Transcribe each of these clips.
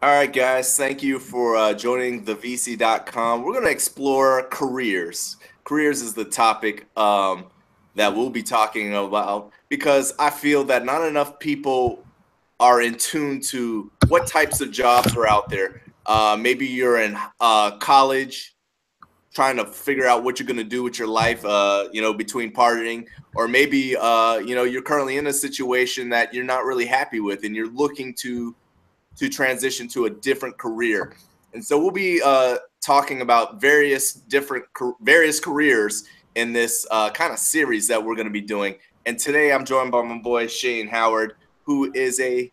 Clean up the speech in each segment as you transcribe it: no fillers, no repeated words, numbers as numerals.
All right, guys, thank you for joining the VC.com. We're going to explore careers. Careers is the topic that we'll be talking about because I feel that not enough people are in tune to what types of jobs are out there. Maybe you're in college trying to figure out what you're going to do with your life, between partying, or maybe, you're currently in a situation that you're not really happy with and you're looking to transition to a different career. And so we'll be talking about various careers in this kind of series that we're going to be doing. And today I'm joined by my boy Shane Howard, who is a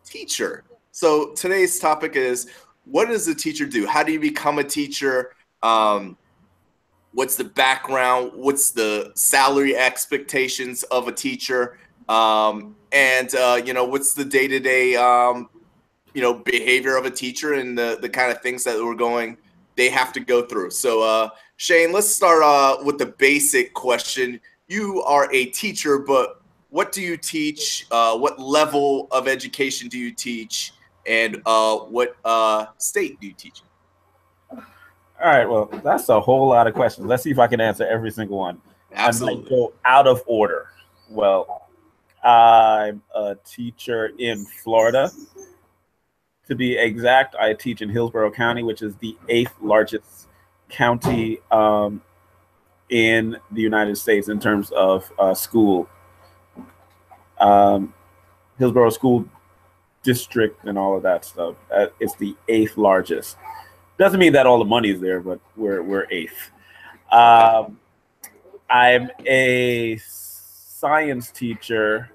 teacher. So today's topic is, what does a teacher do? How do you become a teacher? What's the background? What's the salary expectations of a teacher? What's the day-to-day behavior of a teacher and the kind of things that they have to go through. So Shane, let's start with the basic question. You are a teacher, but what do you teach? What level of education do you teach? And what state do you teach? All right, well, that's a whole lot of questions. Let's see if I can answer every single one. Absolutely. I might go out of order. Well, I'm a teacher in Florida. To be exact, I teach in Hillsborough County, which is the 8th largest county in the United States in terms of school. Hillsborough School District and all of that stuff. It's the 8th largest. Doesn't mean that all the money is there, but we're 8th. I'm a science teacher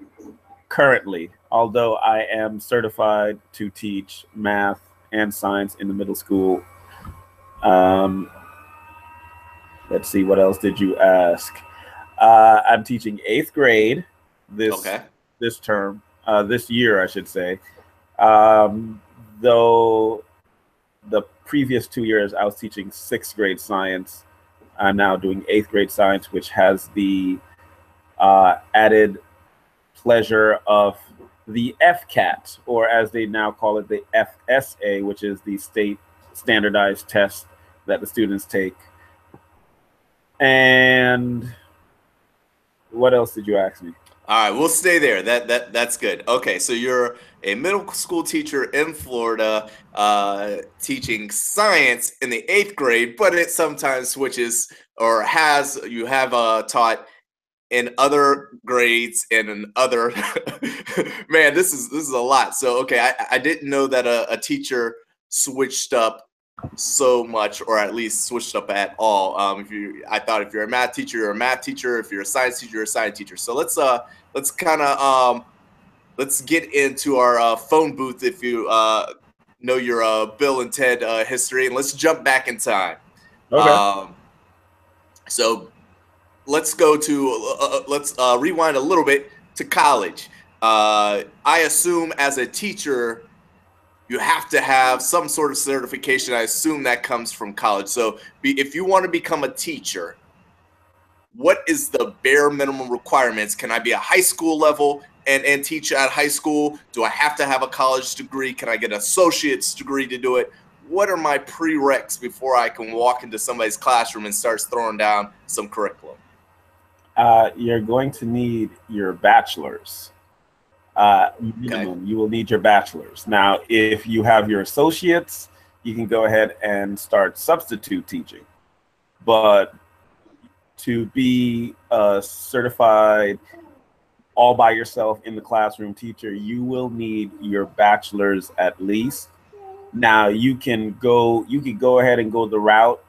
currently, although I am certified to teach math and science in the middle school. Let's see, what else did you ask? I'm teaching 8th grade this term, this year, I should say. Though the previous 2 years I was teaching 6th grade science, I'm now doing 8th grade science, which has the added pleasure of the FCAT, or as they now call it, the FSA, which is the state standardized test that the students take. And what else did you ask me? All right, we'll stay there. That's good. Okay, so you're a middle school teacher in Florida, teaching science in the 8th grade, but it sometimes switches or you have taught in other grades and in other man, this is a lot. So okay, I didn't know that a teacher switched up so much, or at least switched up at all. I thought if you're a math teacher, you're a math teacher. If you're a science teacher, you're a science teacher. So let's get into our phone booth, if you know your Bill and Ted history, and let's jump back in time. Okay. So let's go to let's rewind a little bit to college. I assume as a teacher, you have to have some sort of certification. I assume that comes from college. So if you want to become a teacher, what is the bare minimum requirements? Can I be a high school level and teach at high school? Do I have to have a college degree? Can I get an associate's degree to do it? What are my prereqs before I can walk into somebody's classroom and start throwing down some curriculum? You're going to need your bachelor's. Minimum. You will need your bachelor's. Now, if you have your associates, you can go ahead and start substitute teaching. But to be a certified all by yourself in the classroom teacher, you will need your bachelor's at least. Now you can go ahead and go the route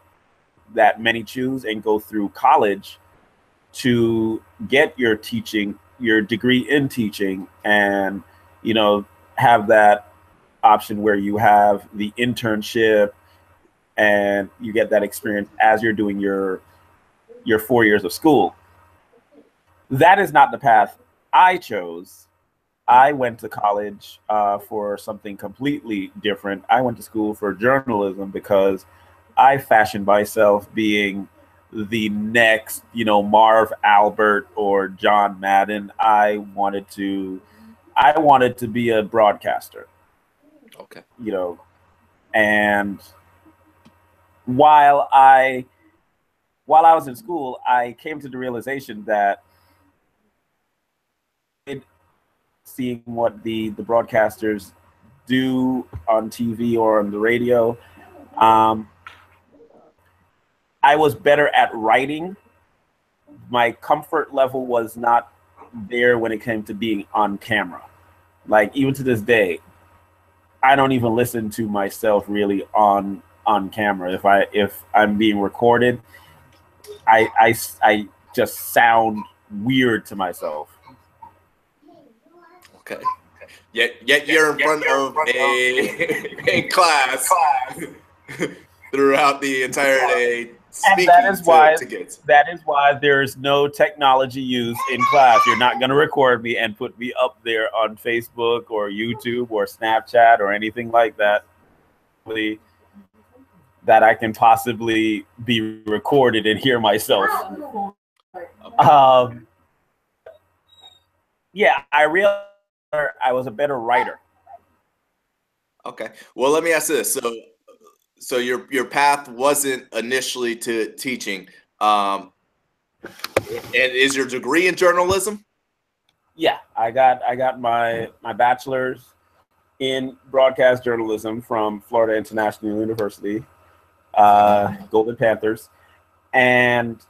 that many choose and go through college to get your degree in teaching, and have that option where you have the internship and you get that experience as you're doing your 4 years of school. That is not the path I chose. I went to college for something completely different. I went to school for journalism because I fashioned myself being the next, Marv Albert or John Madden. I wanted to be a broadcaster. Okay. You know, and while I was in school, I came to the realization that seeing what the broadcasters do on TV or on the radio, I was better at writing. My comfort level was not there when it came to being on camera. Like even to this day, I don't even listen to myself really on camera. If I'm being recorded, I just sound weird to myself. Okay. Yet you're in front of a class throughout the entire day And that speaking is why to kids. there's no technology used in class. You're not going to record me and put me up there on Facebook or YouTube or Snapchat or anything like that. That I can possibly be recorded and hear myself. Yeah, I realized I was a better writer. Okay. Well, let me ask this. So your path wasn't initially to teaching. And is your degree in journalism? Yeah, I got my bachelor's in broadcast journalism from Florida International University, Golden Panthers, and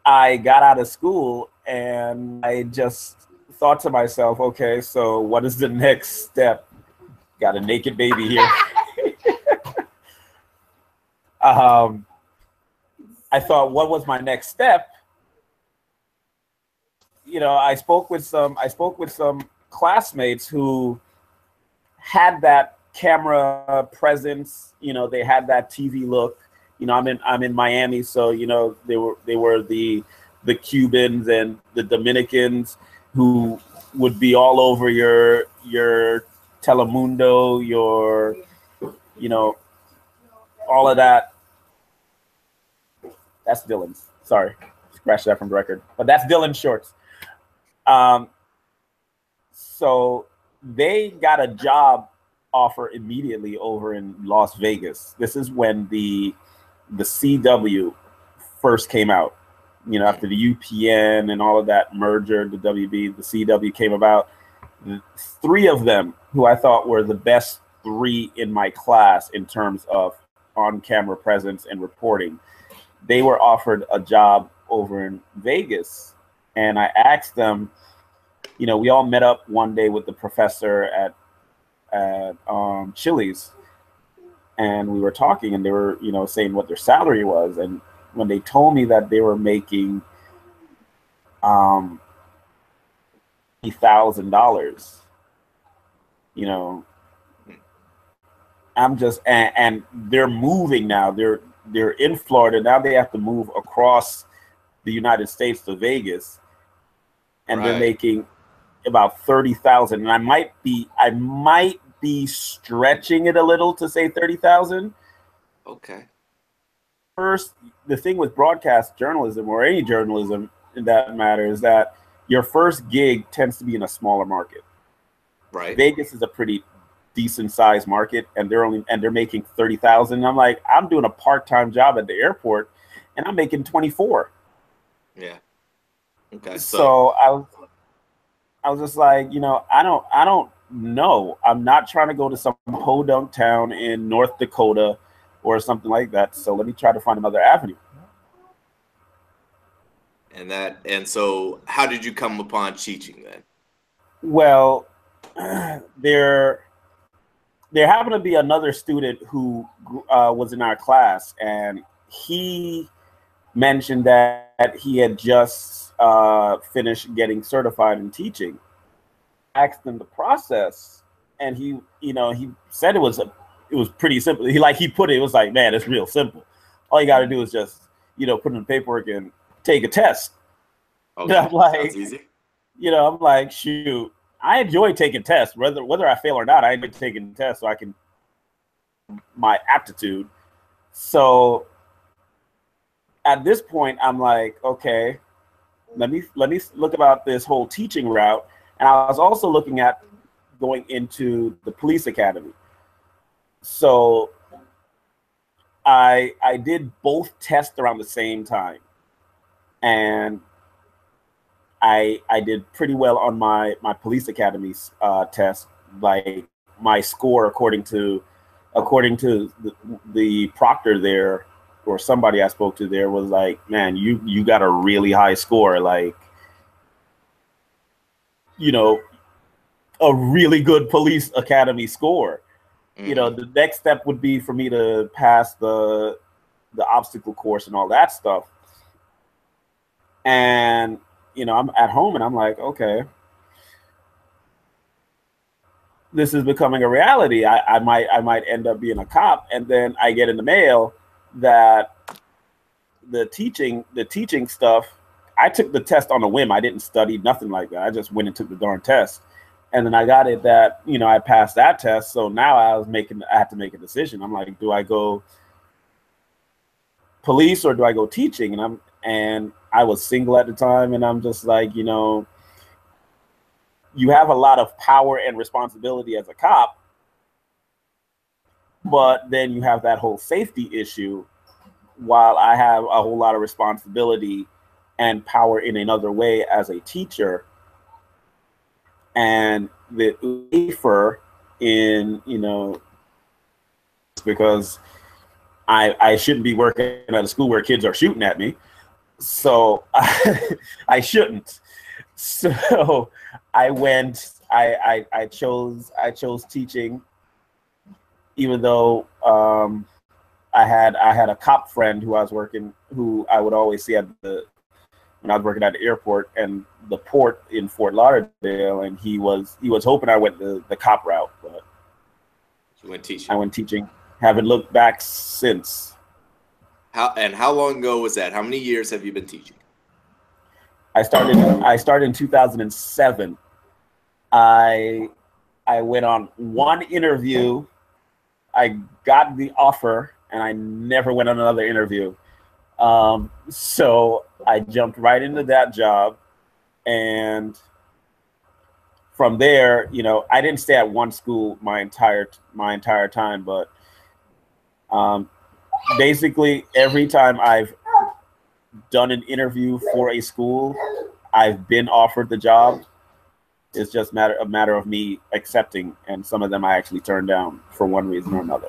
I got out of school and I just thought to myself, okay, so what is the next step? Got a naked baby here. I thought, what was my next step? You know, I spoke with some classmates who had that camera presence. You know, they had that TV look. You know, I'm in Miami, so you know they were the Cubans and the Dominicans who would be all over your Telemundo, your, you know, all of that. That's Dylan's. Sorry, scratch that from the record. But that's Dylan's shorts. So they got a job offer immediately over in Las Vegas. This is when the CW first came out. You know, after the UPN and all of that merger, the WB, the CW came about. Three of them, who I thought were the best three in my class in terms of on-camera presence and reporting, they were offered a job over in Vegas. And I asked them, you know, we all met up one day with the professor at Chili's, and we were talking, and they were, you know, saying what their salary was. And when they told me that they were making $1,000, you know, I'm just, and they're moving now. They're in Florida now. They have to move across the United States to Vegas, and right. They're making about 30,000. And I might be stretching it a little to say 30,000. Okay. First, the thing with broadcast journalism, or any journalism in that matter, is that your first gig tends to be in a smaller market. Right. Vegas is a pretty decent sized market, and they're making 30,000. I'm like, I'm doing a part-time job at the airport, and I'm making 24. Yeah. Okay. So I was just like, you know, I don't know. I'm not trying to go to some podunk town in North Dakota or something like that. So let me try to find another avenue. And so how did you come upon teaching then? Well, there happened to be another student who was in our class, and he mentioned that he had just finished getting certified in teaching. I asked him the process, and he said it was pretty simple. He put it was like, man, it's real simple. All you got to do is just, you know, put in the paperwork and take a test. Okay. I'm like, sounds easy. You know, I'm like, shoot, I enjoy taking tests, whether I fail or not. I enjoy taking tests so I can my aptitude. So at this point, I'm like, okay, let me look about this whole teaching route. And I was also looking at going into the police academy. So I did both tests around the same time, and I did pretty well on my police academy test. Like my score, according to the proctor there, or somebody I spoke to there, was like, man, you got a really high score, like, you know, a really good police academy score. Mm-hmm. You know, the next step would be for me to pass the obstacle course and all that stuff. And, you know, I'm at home and I'm like, okay, this is becoming a reality. I might end up being a cop. And then I get in the mail that the teaching stuff, I took the test on a whim. I didn't study, nothing like that. I just went and took the darn test. And then I got it that, you know, I passed that test. So now I had to make a decision. I'm like, do I go police or do I go teaching? And I was single at the time, and I'm just like, you know, you have a lot of power and responsibility as a cop, but then you have that whole safety issue, while I have a whole lot of responsibility and power in another way as a teacher. And the safer in, you know, because I shouldn't be working at a school where kids are shooting at me. So I shouldn't. So I chose teaching, even though I had a cop friend who I would always see when I was working at the airport and the port in Fort Lauderdale, and he was hoping I went the cop route, but you went teaching. I went teaching. Haven't looked back since. How long ago was that? How many years have you been teaching? I started in 2007. I went on one interview. I got the offer, and I never went on another interview. So I jumped right into that job, and from there, you know, I didn't stay at one school my entire time, but basically every time I've done an interview for a school, I've been offered the job. It's just a matter of me accepting, and some of them I actually turned down for one reason or another.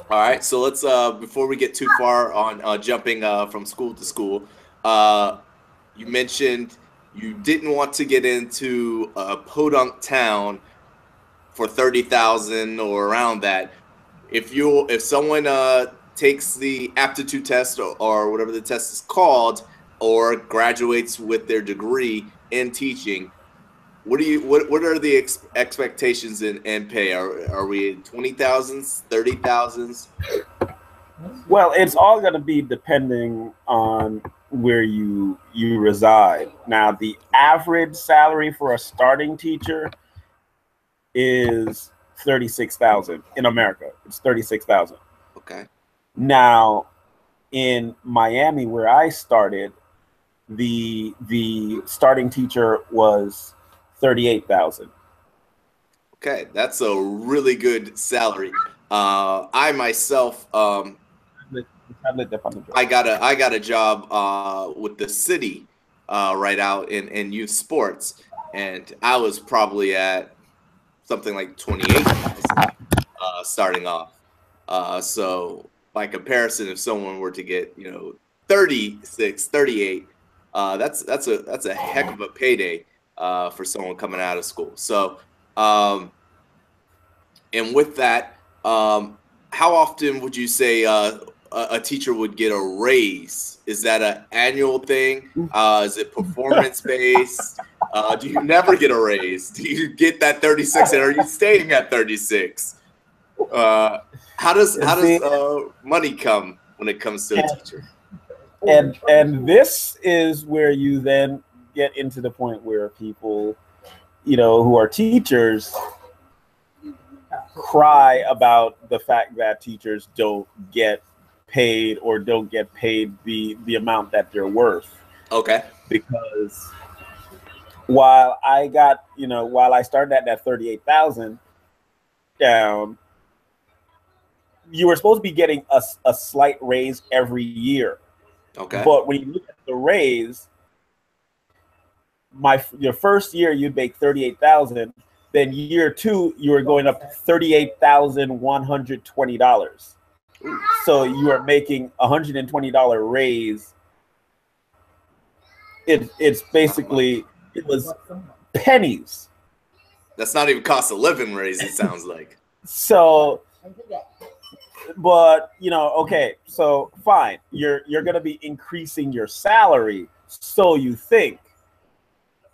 All right, so let's before we get too far on jumping from school to school, you mentioned you didn't want to get into a podunk town for 30,000 or around that. If someone takes the aptitude test or whatever the test is called, or graduates with their degree in teaching, what are the expectations in pay? Are we in 20,000s, 30,000s? Well, it's all going to be depending on where you reside. Now, the average salary for a starting teacher is 36,000 in America. It's 36,000. Okay. Now, in Miami, where I started, the starting teacher was 38,000. Okay, that's a really good salary. I myself, I got a job with the city right out in youth sports, and I was probably at something like 28,000 starting off. So by comparison, if someone were to get 36, 38, that's a heck of a payday for someone coming out of school. So and with that, how often would you say a teacher would get a raise? Is that an annual thing? Is it performance based? Do you never get a raise? Do you get that 36, and are you staying at 36? How does money come when it comes to a teacher? And this is where you then get into the point where people, who are teachers, cry about the fact that teachers don't get paid or don't get paid the amount that they're worth. Okay. Because while I got, while I started at that 38,000 down, you were supposed to be getting a slight raise every year. Okay. But when you look at the raise, your first year you'd make 38,000. Then year two you were going up $38,120. So you are making $120 raise. It's basically, it was pennies. That's not even cost of living raise, it sounds like. So, but okay, so fine, you're going to be increasing your salary, so you think,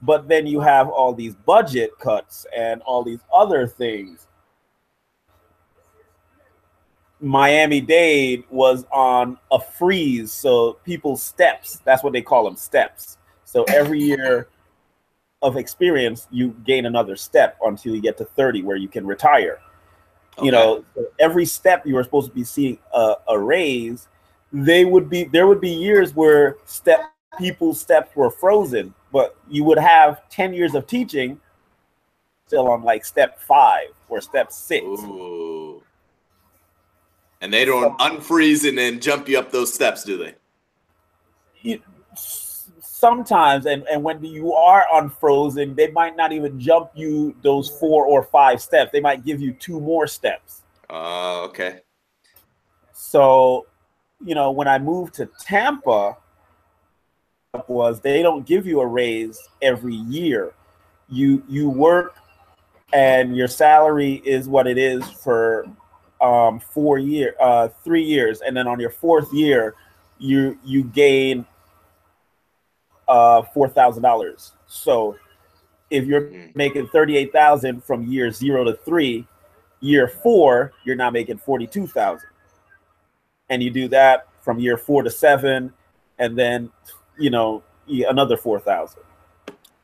but then you have all these budget cuts and all these other things. Miami-Dade was on a freeze, so people's steps, that's what they call them, steps. So every year of experience, you gain another step until you get to 30, where you can retire. Okay. So every step you were supposed to be seeing a raise. There would be years where people's steps were frozen, but you would have 10 years of teaching still on like step 5 or step 6. Ooh. And they don't unfreeze and then jump you up those steps, do they? Sometimes, and when you are unfrozen, they might not even jump you those 4 or 5 steps. They might give you 2 more steps. Okay. So, when I moved to Tampa, they don't give you a raise every year. You work, and your salary is what it is for 3 years, and then on your 4th year, you gain $4,000. So if you're making 38,000 from year 0 to 3, year 4 you're now making 42,000, and you do that from year 4 to 7, and then another 4,000.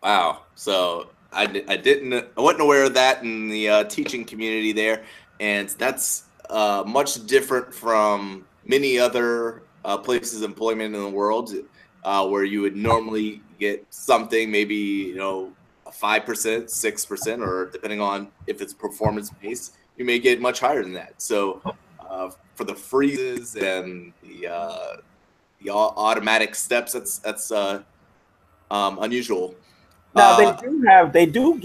Wow. So I wasn't aware of that in the teaching community there, and that's much different from many other places of employment in the world, where you would normally get something, maybe a 5%, 6%, or depending on if it's performance based, you may get much higher than that. So for the freezes and the automatic steps, that's unusual. Now they do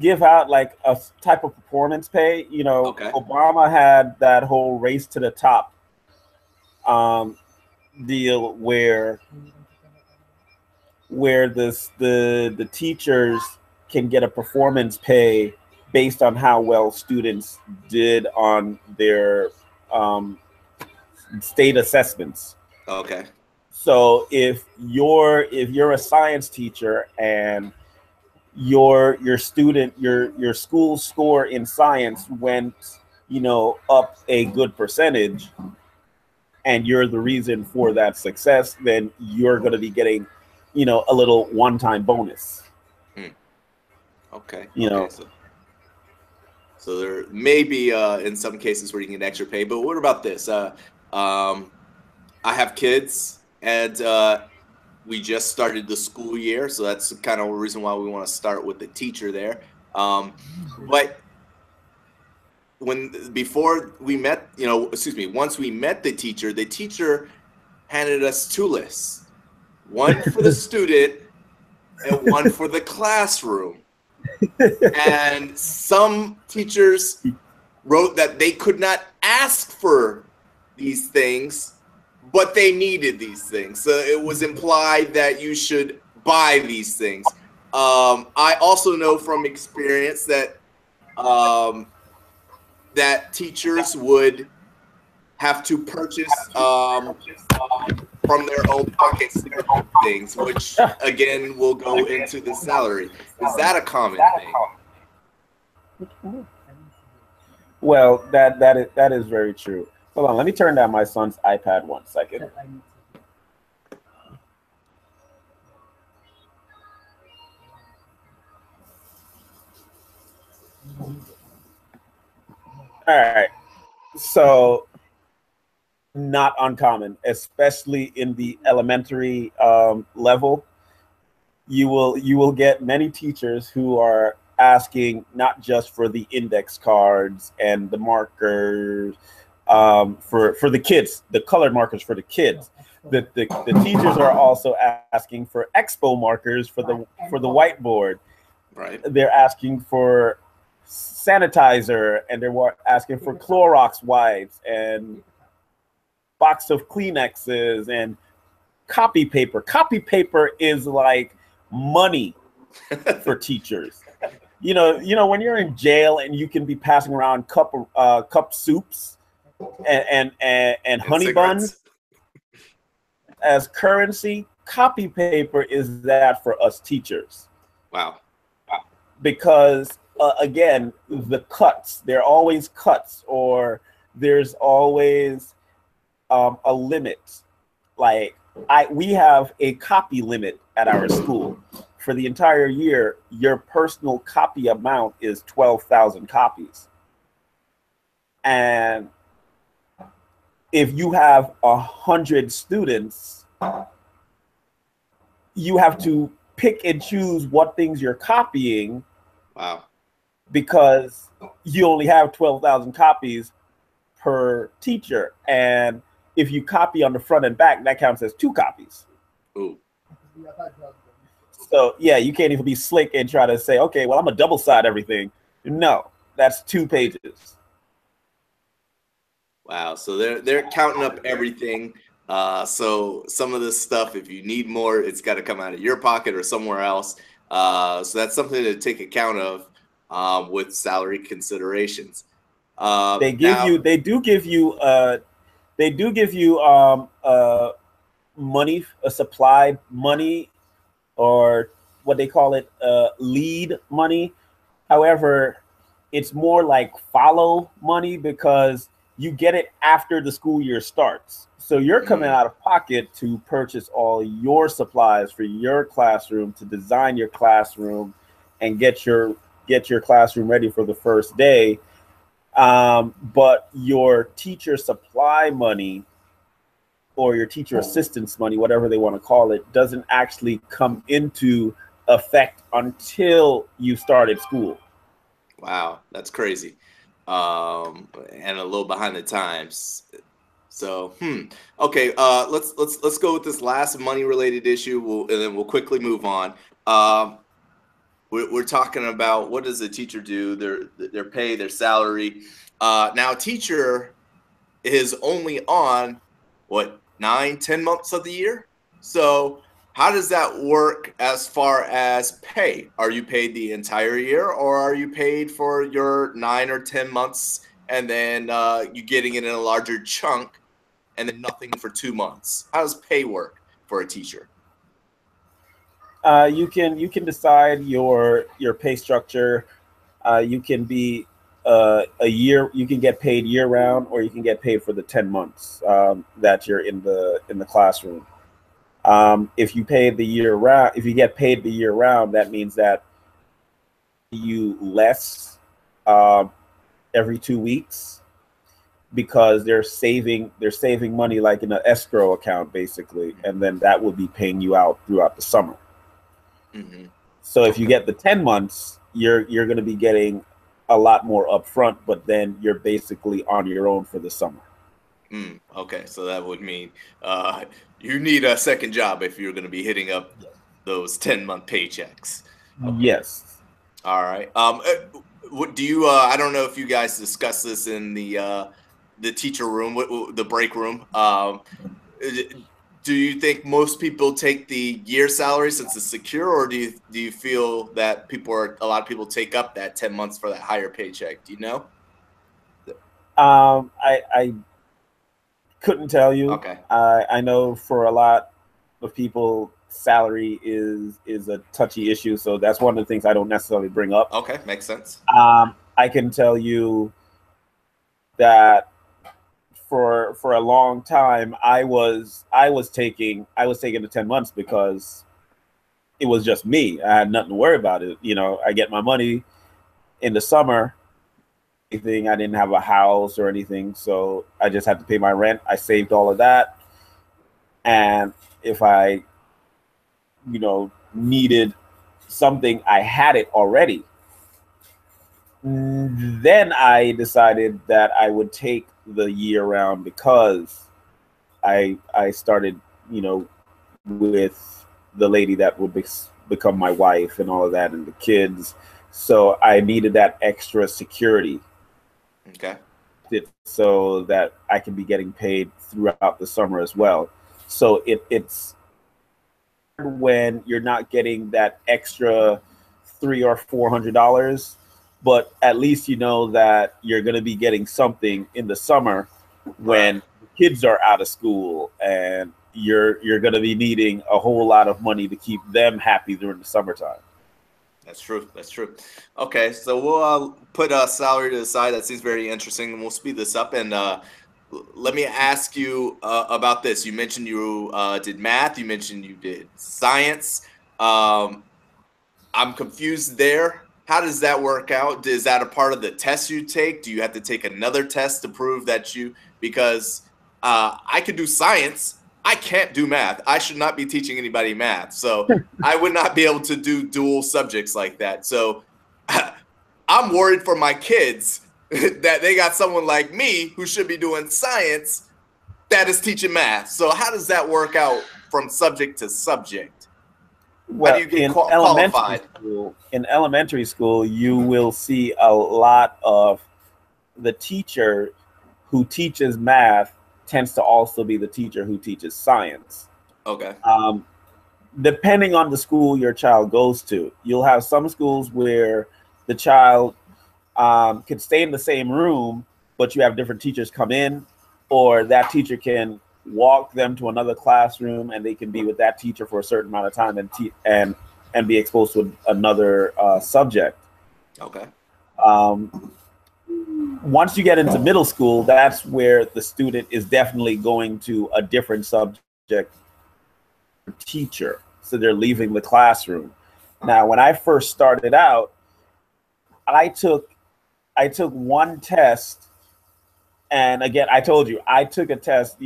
give out like a type of performance pay. Okay. Obama had that whole race to the top deal where the teachers can get a performance pay based on how well students did on their state assessments. Okay. So if you're a science teacher and your school score in science went up a good percentage, and you're the reason for that success, then you're going to be getting a little one-time bonus. Okay. Okay. So there may be in some cases where you can get extra pay, but what about this? I have kids, and we just started the school year, so that's kind of a reason why we want to start with the teacher there. But once we met the teacher handed us 2 lists, one for the student and one for the classroom. And some teachers wrote that they could not ask for these things, but they needed these things. So it was implied that you should buy these things. I also know from experience that that teachers would have to purchase from their own pockets things, which again will go into the salary. Is that a common thing? Well, that is very true. Hold on, let me turn down my son's iPad 1 second. All right. So, not uncommon, especially in the elementary level. you will get many teachers who are asking not just for the index cards and the markers for the kids, the colored markers for the kids. The teachers are also asking for expo markers for the whiteboard. Right. They're asking for sanitizer, and they're asking for Clorox wipes and box of Kleenexes and copy paper. Copy paper is like money for teachers. When you're in jail and you can be passing around cup soups and honey cigarettes. buns as currency, copy paper is that for us teachers. Wow. Because again, the cuts, there are always cuts, or there's always a limit. Like we have a copy limit at our school. For the entire year, your personal copy amount is 12,000 copies. And if you have 100 students, you have to pick and choose what things you're copying. Wow. Because you only have 12,000 copies per teacher. And if you copy on the front and back, that counts as 2 copies. Ooh. So yeah, you can't even be slick and try to say, okay, well, I'm a double side everything. No, that's 2 pages. Wow. So they're counting up everything. So some of this stuff, if you need more, it's got to come out of your pocket or somewhere else. So that's something to take account of with salary considerations. They do give you money, a supply money, or what they call it, lead money. However, it's more like follow money because you get it after the school year starts. So you're coming out of pocket to purchase all your supplies for your classroom, to design your classroom and get your classroom ready for the first day. But your teacher supply money or your teacher assistance money, whatever they want to call it, doesn't actually come into effect until you started school. Wow, that's crazy. And a little behind the times. So, okay. Let's go with this last money related issue, and then we'll quickly move on. We're talking about, what does a teacher do? Their pay, their salary. Now, a teacher is only on what, 9-10 months of the year. So how does that work as far as pay? Are you paid the entire year, or are you paid for your 9 or 10 months and then you getting it in a larger chunk and then nothing for 2 months? How does pay work for a teacher? You can decide your pay structure. You can be a year. You can get paid year round, or you can get paid for the 10 months that you're in the classroom. If you get paid the year round, that means that you less every 2 weeks, because they're saving money like in an escrow account basically, and then that will be paying you out throughout the summer. Mm-hmm. So if you get the 10 months, you're going to be getting a lot more upfront, but then you're basically on your own for the summer. Okay, so that would mean you need a second job if you're going to be hitting up those 10-month paychecks. Okay. Yes. All right. What do you? I don't know if you guys discuss this in the teacher room, the break room. Do you think most people take the year salary since it's secure, or do you feel that a lot of people take up that 10 months for that higher paycheck? Do you know? I couldn't tell you. Okay. I know for a lot of people, salary is a touchy issue, so that's one of the things I don't necessarily bring up. Okay, makes sense. I can tell you that for a long time, I was taking the 10 months because it was just me. I had nothing to worry about it. I get my money in the summer. I didn't have a house or anything, so I just had to pay my rent. I saved all of that, and if I needed something, I had it already. Then I decided that I would take the year round because I started, with the lady that would become my wife and all of that and the kids. So I needed that extra security. Okay. So that I can be getting paid throughout the summer as well. So it's when you're not getting that extra $300 or $400, but at least you know that you're going to be getting something in the summer when Right. kids are out of school, and you're going to be needing a whole lot of money to keep them happy during the summertime. That's true. That's true. Okay, so we'll put salary to the side. That seems very interesting, and we'll speed this up. And let me ask you about this. You mentioned you did math. You mentioned you did science. Um, I'm confused there. How does that work out? Is that a part of the test you take? Do you have to take another test to prove that you? Because I could do science. I can't do math. I should not be teaching anybody math. So I would not be able to do dual subjects like that. So I'm worried for my kids that they got someone like me who should be doing science that is teaching math. So how does that work out from subject to subject? How do Well, you get qualified? in elementary school, you will see a lot of the teacher who teaches math tends to also be the teacher who teaches science. Okay. Depending on the school your child goes to, you'll have some schools where the child can stay in the same room, but you have different teachers come in, or that teacher can walk them to another classroom and they can be with that teacher for a certain amount of time and be exposed to another subject. Okay. Once you get into middle school, that's where the student is definitely going to a different subject teacher. So they're leaving the classroom. Now, when I first started out, I took one test, and again, I told you I took a test,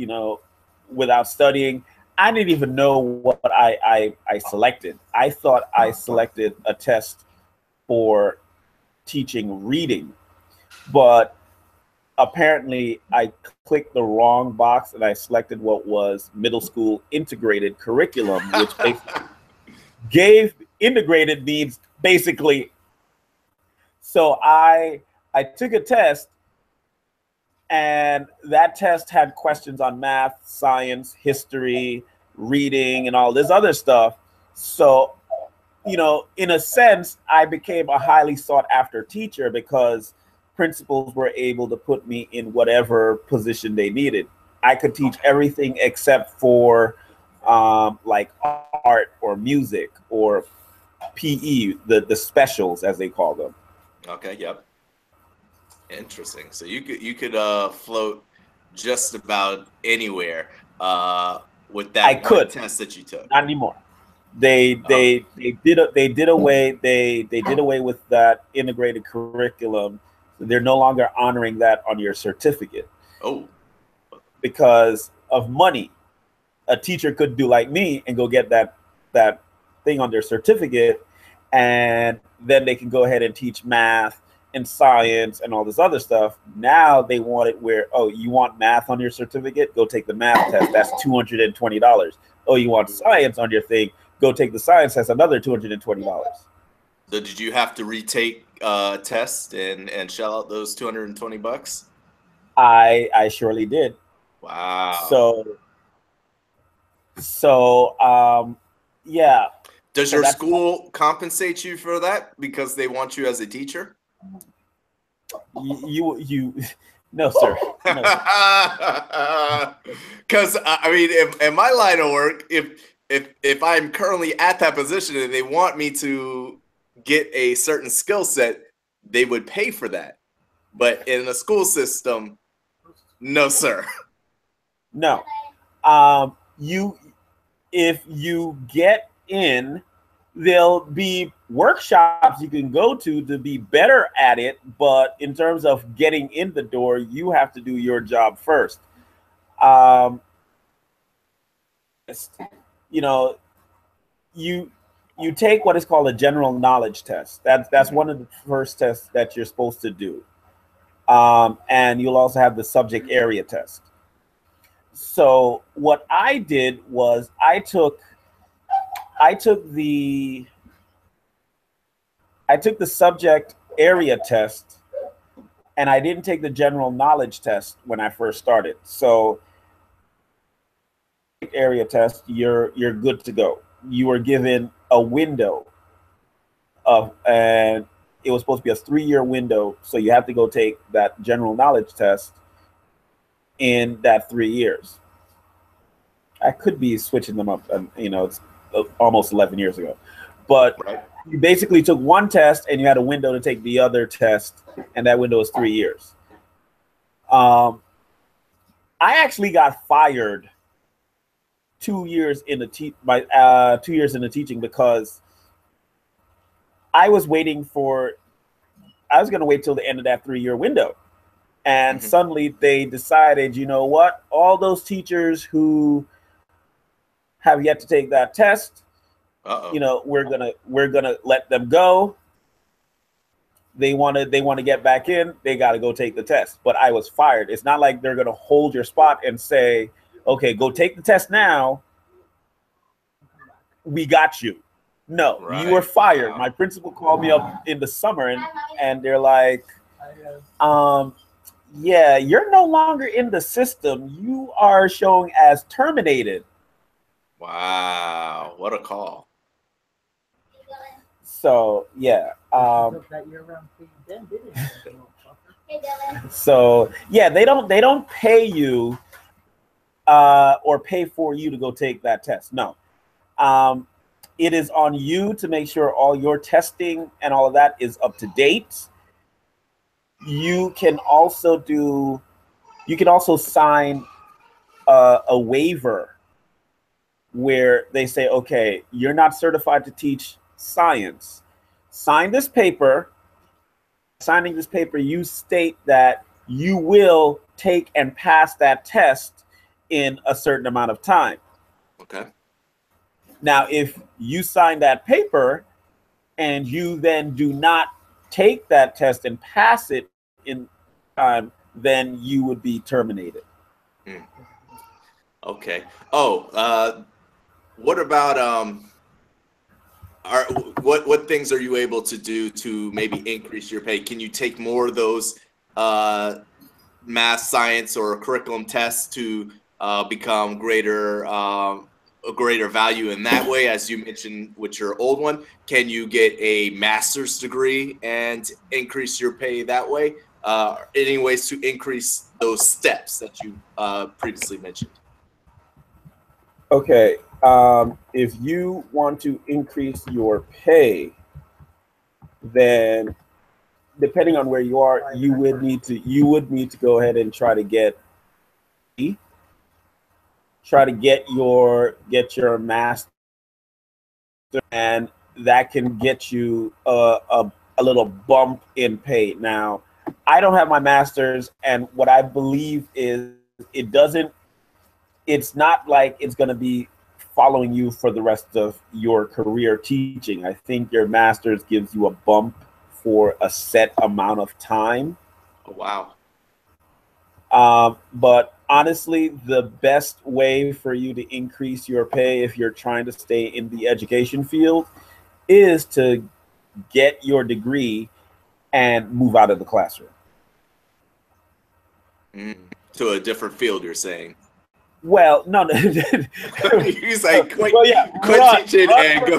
without studying. I didn't even know what I selected. I thought I selected a test for teaching reading, but apparently I clicked the wrong box and I selected what was middle school integrated curriculum, which basically gave integrated means basically. So I took a test, and that test had questions on math, science, history, reading, and all this other stuff. So, in a sense, I became a highly sought after teacher because principals were able to put me in whatever position they needed. I could teach everything except for like art or music or PE, the specials as they call them. Okay. Yep. Interesting. So you could float just about anywhere with I that one could, test that you took. not anymore. They Oh. did away with that integrated curriculum. They're no longer honoring that on your certificate Oh. because of money. A teacher could do like me and go get that thing on their certificate, and then they can go ahead and teach math and science and all this other stuff. Now they want it where, oh, you want math on your certificate? Go take the math test. That's $220. Oh, you want science on your thing? Go take the science test. Another $220. So did you have to retake test and shell out those $220? I surely did. Wow. So yeah. Does So your that's school compensate you for that because they want you as a teacher? you no, sir. No. Because I mean, in my line of work, if I'm currently at that position and they want me to get a certain skill set, they would pay for that. But in the school system, no, sir. No. You if you get in, there'll be workshops you can go to be better at it, but in terms of getting in the door, you have to do your job first. Um, you know, you you take what is called a general knowledge test. That's one of the first tests that you're supposed to do. And you'll also have the subject area test. So what I did was I took the subject area test, and I didn't take the general knowledge test when I first started. So area test, you're good to go. You were given a window and it was supposed to be a 3-year window. So you have to go take that general knowledge test in that 3 years. I could be switching them up, and it's almost 11 years ago, but you basically took one test and you had a window to take the other test, and that window is 3 years. I actually got fired 2 years in the 2 years in the teaching because I was going to wait till the end of that 3-year window. And suddenly they decided, you know what, all those teachers who have yet to take that test, we're gonna let them go. They want to get back in, they got to go take the test. But I was fired. It's not like they're gonna hold your spot and say, okay, go take the test now. We got you. No, you were fired. Wow. My principal called me up in the summer and they're like, yeah, you're no longer in the system. You are showing as terminated. Wow, what a call. So yeah. So yeah, they don't pay you or pay for you to go take that test. No. It is on you to make sure all your testing and all of that is up to date. You can also sign a waiver where they say, okay, you're not certified to teach science. Sign this paper. Signing this paper, you state that you will take and pass that test in a certain amount of time. Okay. Now, if you sign that paper and you then do not take that test and pass it in time, then you would be terminated. Okay. Oh, what about what things are you able to do to maybe increase your pay? Can you take more of those math, science, or curriculum tests to become a greater value in that way, as you mentioned with your old one? Can you get a master's degree and increase your pay that way? Any ways to increase those steps that you previously mentioned? Okay, if you want to increase your pay, then depending on where you are, you would need to go ahead and try to get your master, and that can get you a little bump in pay. Now, I don't have my master's, and what I believe is it's not like it's going to be following you for the rest of your career teaching. I think your master's gives you a bump for a set amount of time. Oh, wow. But honestly, the best way for you to increase your pay if you're trying to stay in the education field is to get your degree and move out of the classroom. To a different field, you're saying? Well, no. He's like, quit teaching and go.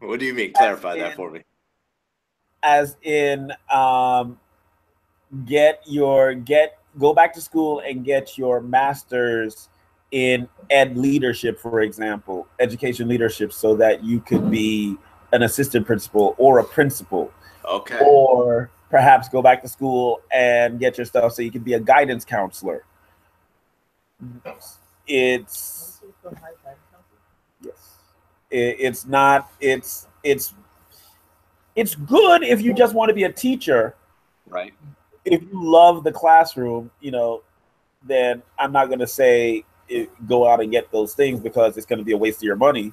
What do you mean? Clarify that for me. As in, go back to school and get your master's in ed leadership, for example, education leadership, so that you could be an assistant principal or a principal. Okay. Or perhaps go back to school and get your stuff so you can be a guidance counselor. It's good if you just want to be a teacher. Right. If you love the classroom, then I'm not going to say go out and get those things because it's going to be a waste of your money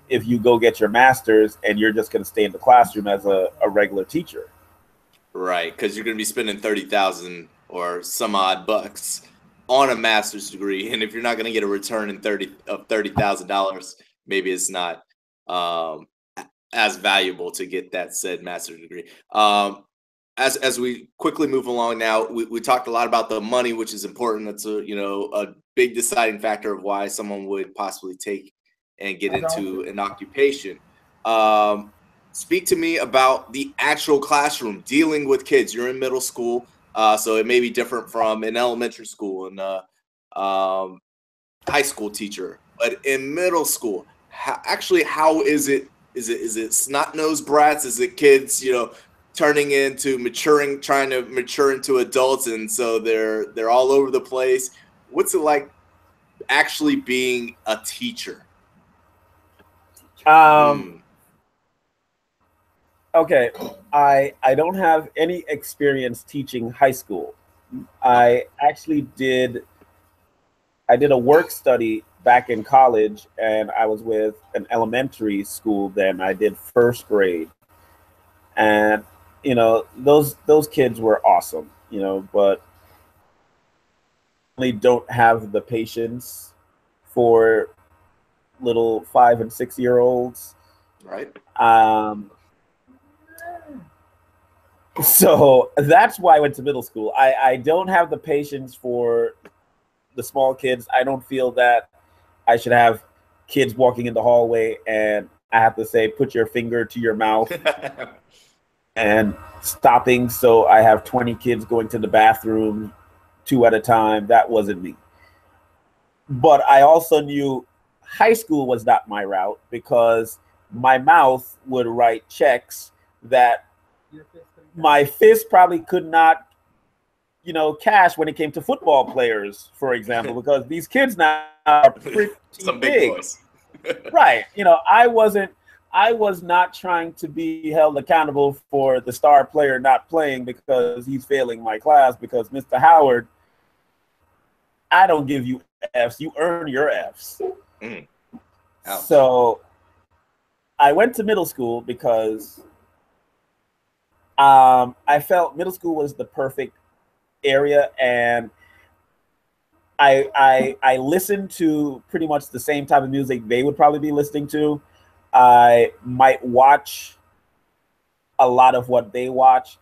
if you go get your master's and you're just going to stay in the classroom as a regular teacher. Right, because you're going to be spending 30,000 or some odd bucks on a master's degree, and if you're not going to get a return in $30,000, maybe it's not as valuable to get that said master's degree. As we quickly move along now, we talked a lot about the money, which is important. That's a big deciding factor of why someone would possibly take and get into an occupation. Speak to me about the actual classroom, dealing with kids. You're in middle school, so it may be different from an elementary school and high school teacher. But in middle school, how is it? Is it snot-nosed brats? Is it kids, turning into trying to mature into adults, and so they're all over the place? What's it like actually being a teacher? Okay, I don't have any experience teaching high school. I did a work study back in college, and I was with an elementary school then. I did first grade. And those kids were awesome, but really don't have the patience for little 5 and 6 year olds. Right. So that's why I went to middle school. I don't have the patience for the small kids. I don't feel that I should have kids walking in the hallway and I have to say, put your finger to your mouth and stopping. So I have 20 kids going to the bathroom 2 at a time. That wasn't me. But I also knew high school was not my route because my mouth would write checks that my fist probably could not, cash when it came to football players, for example, because these kids now are pretty some big boys. Right. I was not trying to be held accountable for the star player not playing because he's failing my class, because Mr. Howard, I don't give you Fs, you earn your Fs. So I went to middle school because I felt middle school was the perfect area, and I listened to pretty much the same type of music they would probably be listening to. I might watch a lot of what they watched.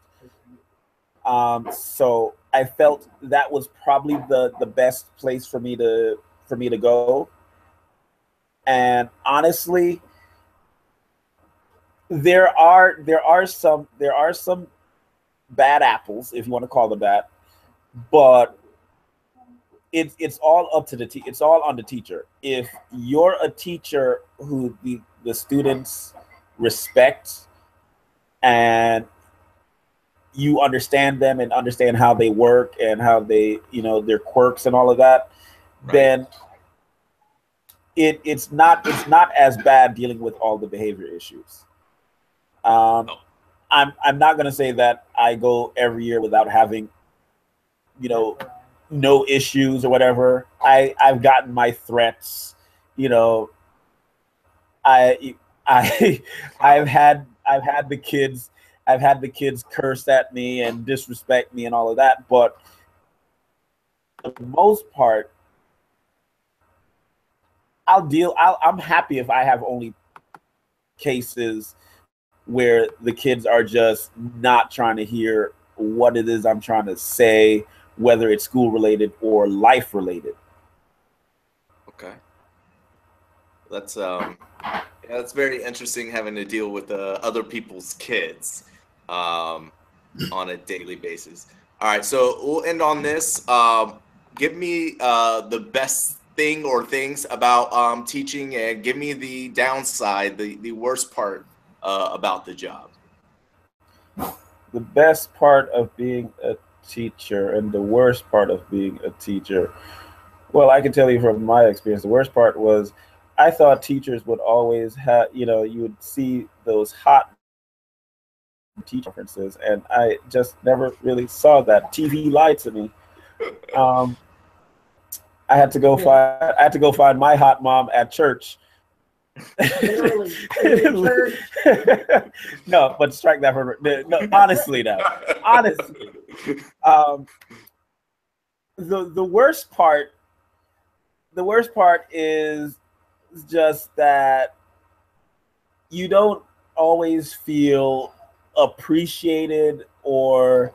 So I felt that was probably the best place for me to go. And honestly, there are some bad apples, if you want to call them that, but it's all up to it's all on the teacher. If you're a teacher who the students respect and you understand them and understand how they work and how they, their quirks and all of that, right, then it's not as bad dealing with all the behavior issues. I'm not going to say that I go every year without having, no issues or whatever. I've gotten my threats, I've had the kids curse at me and disrespect me and all of that, but for the most part, I'm happy if I have only cases where the kids are just not trying to hear what it is I'm trying to say, whether it's school related or life related. Okay. That's very interesting, having to deal with other people's kids on a daily basis. All right, so we'll end on this. Give me the best thing or things about teaching, and give me the downside, the worst part about the job. The best part of being a teacher and the worst part of being a teacher. Well, I can tell you from my experience, the worst part was I thought teachers would always have, you would see those hot teacher conferences, and I just never really saw that. TV lied to me. I had to go find my hot mom at church. Literally, church. No, but strike that from no. Honestly, though, honestly, the worst part is just that you don't always feel appreciated or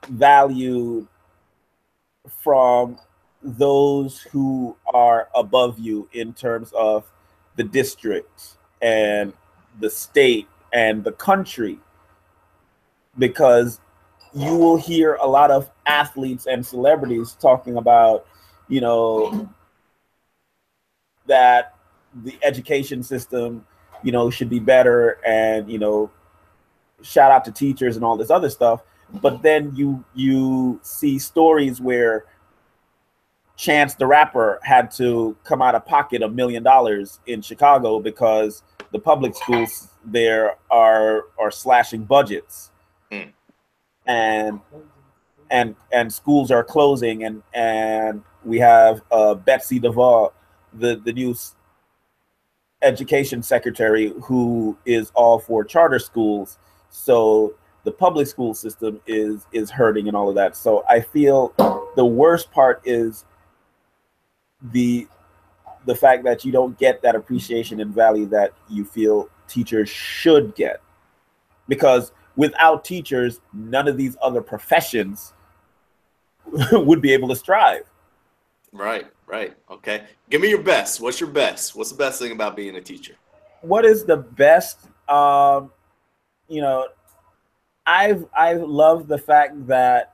valued from those who are above you in terms of the district and the state and the country, because you will hear a lot of athletes and celebrities talking about, you know, that the education system, you know, should be better, and, you know, shout out to teachers and all this other stuff. But then you see stories where Chance the Rapper had to come out of pocket $1 million in Chicago because the public schools there are slashing budgets, and schools are closing, and we have Betsy DeVos, the new education secretary, who is all for charter schools. So the public school system is hurting and all of that. So I feel the worst part is the fact that you don't get that appreciation and value that you feel teachers should get, because without teachers, none of these other professions would be able to strive. Right. Okay. Give me your best. What's your best? What's the best thing about being a teacher? What is the best? You know, I've loved the fact that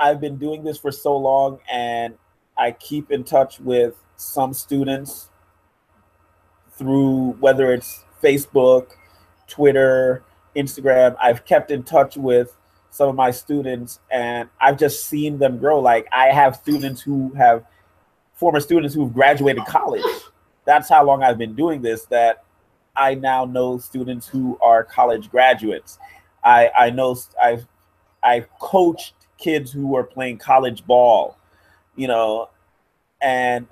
I've been doing this for so long, and I keep in touch with some students through, whether it's Facebook, Twitter, Instagram. I've kept in touch with some of my students, and I've just seen them grow. Like, I have former students who've graduated college. That's how long I've been doing this, that I now know students who are college graduates. I know I've coached kids who are playing college ball, you know, and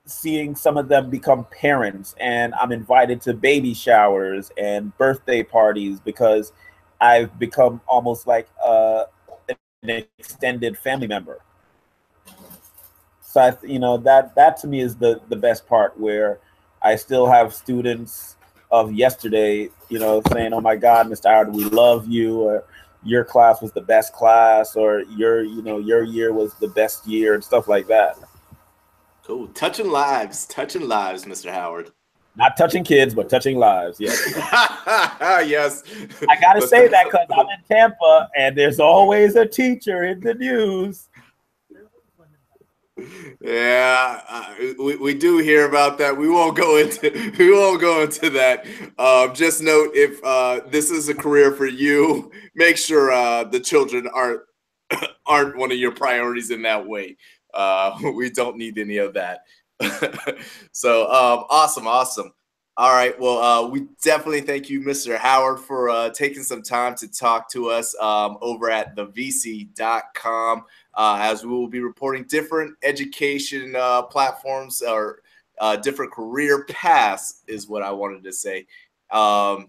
seeing some of them become parents, and I'm invited to baby showers and birthday parties because I've become almost like an extended family member. So you know, that to me is the best part, where I still have students of yesterday, you know, saying, "Oh my God, Mr. Howard, we love you," or "Your class was the best class," or your year was the best year," and stuff like that. Cool. Touching lives, Mr. Howard. Not touching kids, but touching lives. Yes. Yes. I gotta say that because I'm in Tampa, and there's always a teacher in the news. Yeah, we do hear about that. We won't go into that. Just note, if this is a career for you, make sure the children aren't one of your priorities in that way. We don't need any of that. So awesome. All right. Well, we definitely thank you, Mr. Howard, for taking some time to talk to us over at thevc.com. As we will be reporting different education platforms, or different career paths is what I wanted to say. And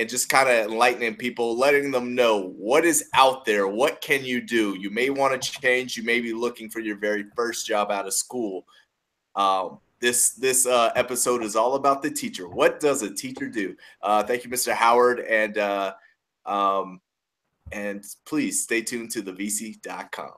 just kind of enlightening people, letting them know what is out there. What can you do? You may want to change. You may be looking for your very first job out of school. This episode is all about the teacher. What does a teacher do? Thank you, Mr. Howard. And please stay tuned to thevc.com.